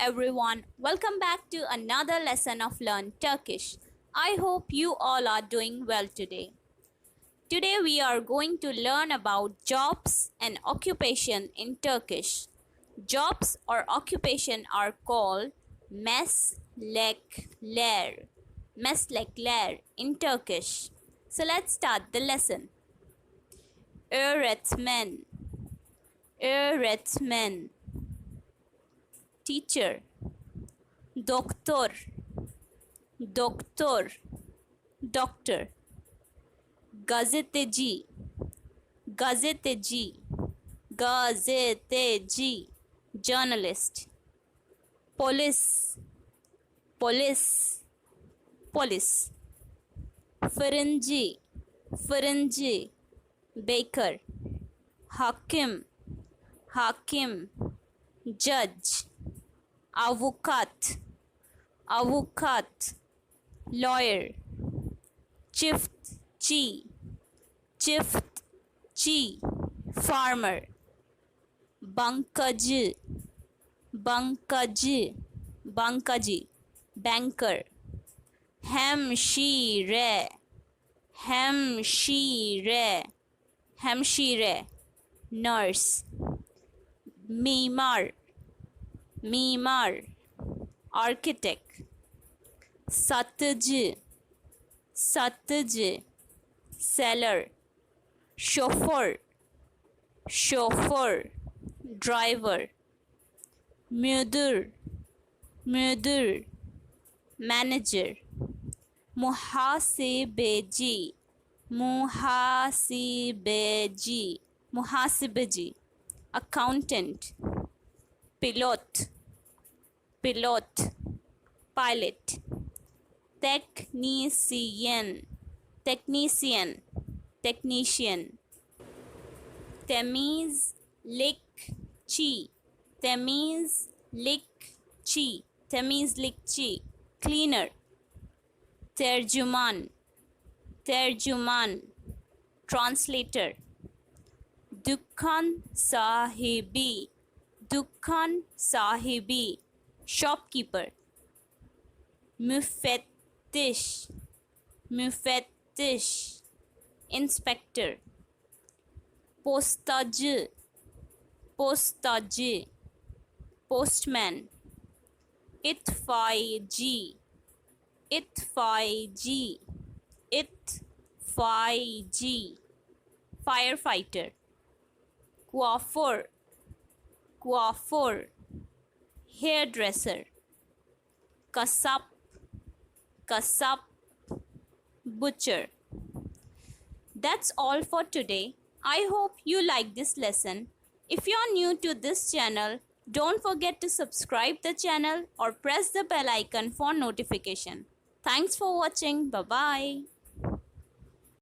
everyone, welcome back to another lesson of Learn Turkish. I hope you all are doing well today. Today we are going to learn about jobs and occupation in Turkish. Jobs or occupation are called meslekler. Meslekler in Turkish. So let's start the lesson. Öğretmen, öğretmen. Teacher, doktor, doktor, doctor. Gazeteci, gazeteci, gazeteci, journalist. Polis, polis, polis. Fırıncı, fırıncı, baker. Hakim, hakim, judge. Avukat, avukat, lawyer. Çiftçi, çiftçi, farmer. Bankacı, bankacı, bankacı, banker. Hemşire, hemşire, hemşire, nurse. Mimar, mimar, architect. Satıcı, satıcı, seller. Şoför, şoför, driver. Müdür, müdür, manager. Muhasebeci, muhasebeci, muhasebeci, accountant. Pilot, pilot, pilot. Technician, technician, technician. Temizlikçi, temizlikçi, temizlikçi, cleaner. Tercüman, tercüman, translator. Dükkan sahibi, dükkan sahibi, shopkeeper. Müfettiş, müfettiş, inspector. Postacı, postacı, postman. İtfaiyeci, itfaiyeci, itfaiyeci, firefighter. Kuaför, kuaför, hairdresser. Kasap, kasap, butcher. That's all for today. I hope you like this lesson. If you are new to this channel, don't forget to subscribe the channel or press the bell icon for notification. Thanks for watching. Bye-bye.